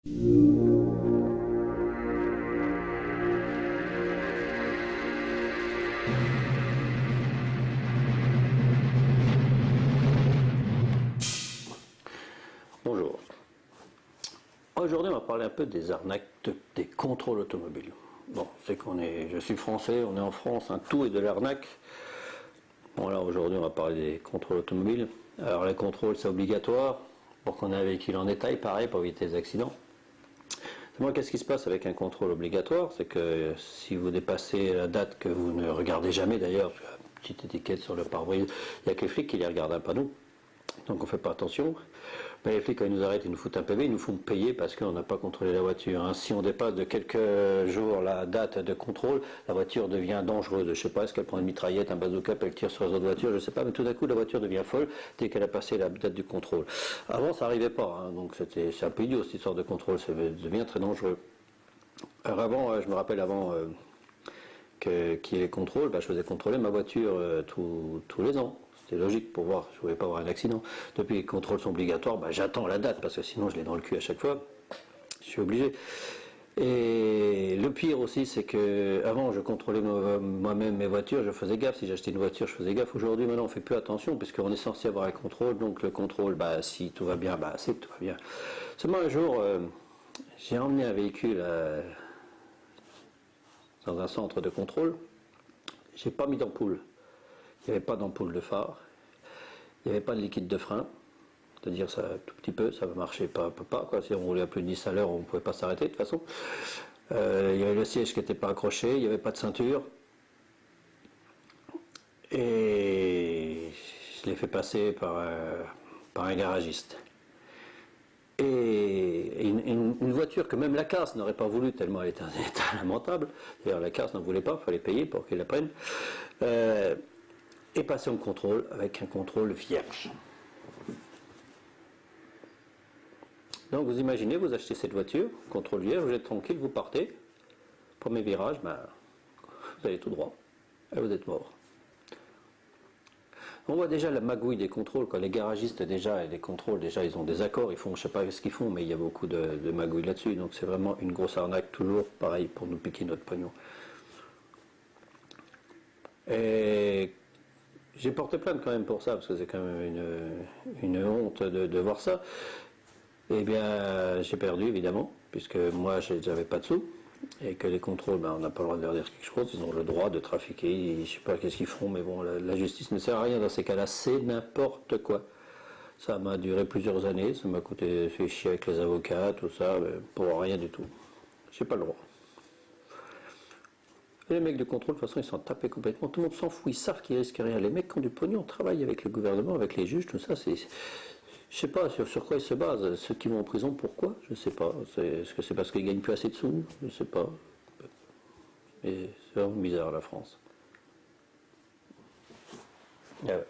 Bonjour. Aujourd'hui, on va parler un peu des arnaques des contrôles automobiles. Bon, c'est je suis français, on est en France, tout est de l'arnaque. Bon, là, aujourd'hui, on va parler des contrôles automobiles. Alors, les contrôles, c'est obligatoire pour qu'on ait un véhicule en détail, pareil, pour éviter les accidents. Moi, qu'est-ce qui se passe avec un contrôle obligatoire? C'est que si vous dépassez la date que vous ne regardez jamais, d'ailleurs, petite étiquette sur le pare-brise, il n'y a que les flics qui les regardent, pas nous. Donc on ne fait pas attention. Mais les flics, quand ils nous arrêtent, ils nous foutent un PV, ils nous font payer parce qu'on n'a pas contrôlé la voiture. Si on dépasse de quelques jours la date de contrôle, la voiture devient dangereuse. Je ne sais pas, est-ce qu'elle prend une mitraillette, un bazooka, elle tire sur les autres voitures, je ne sais pas, mais tout d'un coup la voiture devient folle dès qu'elle a passé la date du contrôle. Avant ça n'arrivait pas, donc c'est un peu idiot cette histoire de contrôle, ça devient très dangereux. Alors avant, je me rappelle avant qu'il y ait les contrôles, je faisais contrôler ma voiture tous les ans. C'était logique pour voir, je ne voulais pas avoir un accident. Depuis que les contrôles sont obligatoires, j'attends la date parce que sinon je l'ai dans le cul à chaque fois. Je suis obligé. Et le pire aussi, c'est que avant je contrôlais moi-même mes voitures, je faisais gaffe. Si j'achetais une voiture, je faisais gaffe. Aujourd'hui, maintenant, on ne fait plus attention puisqu'on est censé avoir un contrôle. Donc le contrôle, si tout va bien, c'est que tout va bien. Seulement un jour, j'ai emmené un véhicule dans un centre de contrôle. J'ai pas mis d'ampoule. Il n'y avait pas d'ampoule de phare, il n'y avait pas de liquide de frein, c'est-à-dire ça tout petit peu, ça ne marchait pas, quoi. Si on roulait à plus de 10 à l'heure, on ne pouvait pas s'arrêter de toute façon. Il y avait le siège qui n'était pas accroché, il n'y avait pas de ceinture. Et je l'ai fait passer par un garagiste. Et une voiture que même la CARS n'aurait pas voulu tellement elle était en état lamentable, d'ailleurs la CARS n'en voulait pas, il fallait payer pour qu'elle la prenne. Et passer au contrôle avec un contrôle vierge. Donc vous imaginez, vous achetez cette voiture, contrôle vierge, vous êtes tranquille, vous partez, premier virage, vous allez tout droit, et vous êtes mort. On voit déjà la magouille des contrôles, quand les garagistes déjà et les contrôles, déjà ils ont des accords, ils font, je ne sais pas ce qu'ils font, mais il y a beaucoup de magouilles là-dessus, donc c'est vraiment une grosse arnaque, toujours pareil, pour nous piquer notre pognon. Et j'ai porté plainte quand même pour ça, parce que c'est quand même une honte de voir ça. Eh bien, j'ai perdu évidemment, puisque moi j'avais pas de sous, et que les contrôles, on n'a pas le droit de leur dire quelque chose, ils ont le droit de trafiquer, je ne sais pas qu'est-ce qu'ils font, mais bon, la justice ne sert à rien dans ces cas-là, c'est n'importe quoi. Ça m'a duré plusieurs années, ça m'a coûté fait chier avec les avocats, tout ça, pour rien du tout. J'ai pas le droit. Et les mecs de contrôle, de toute façon, ils s'en tapés complètement. Tout le monde s'en fout, ils savent qu'ils risquent rien. Les mecs qui ont du pognon travaillent avec le gouvernement, avec les juges, tout ça. Je sais pas sur quoi ils se basent. Ceux qui vont en prison, pourquoi? Je sais pas. Est-ce que c'est parce qu'ils gagnent plus assez de sous? Je sais pas. Mais c'est vraiment bizarre la France. Ah ouais.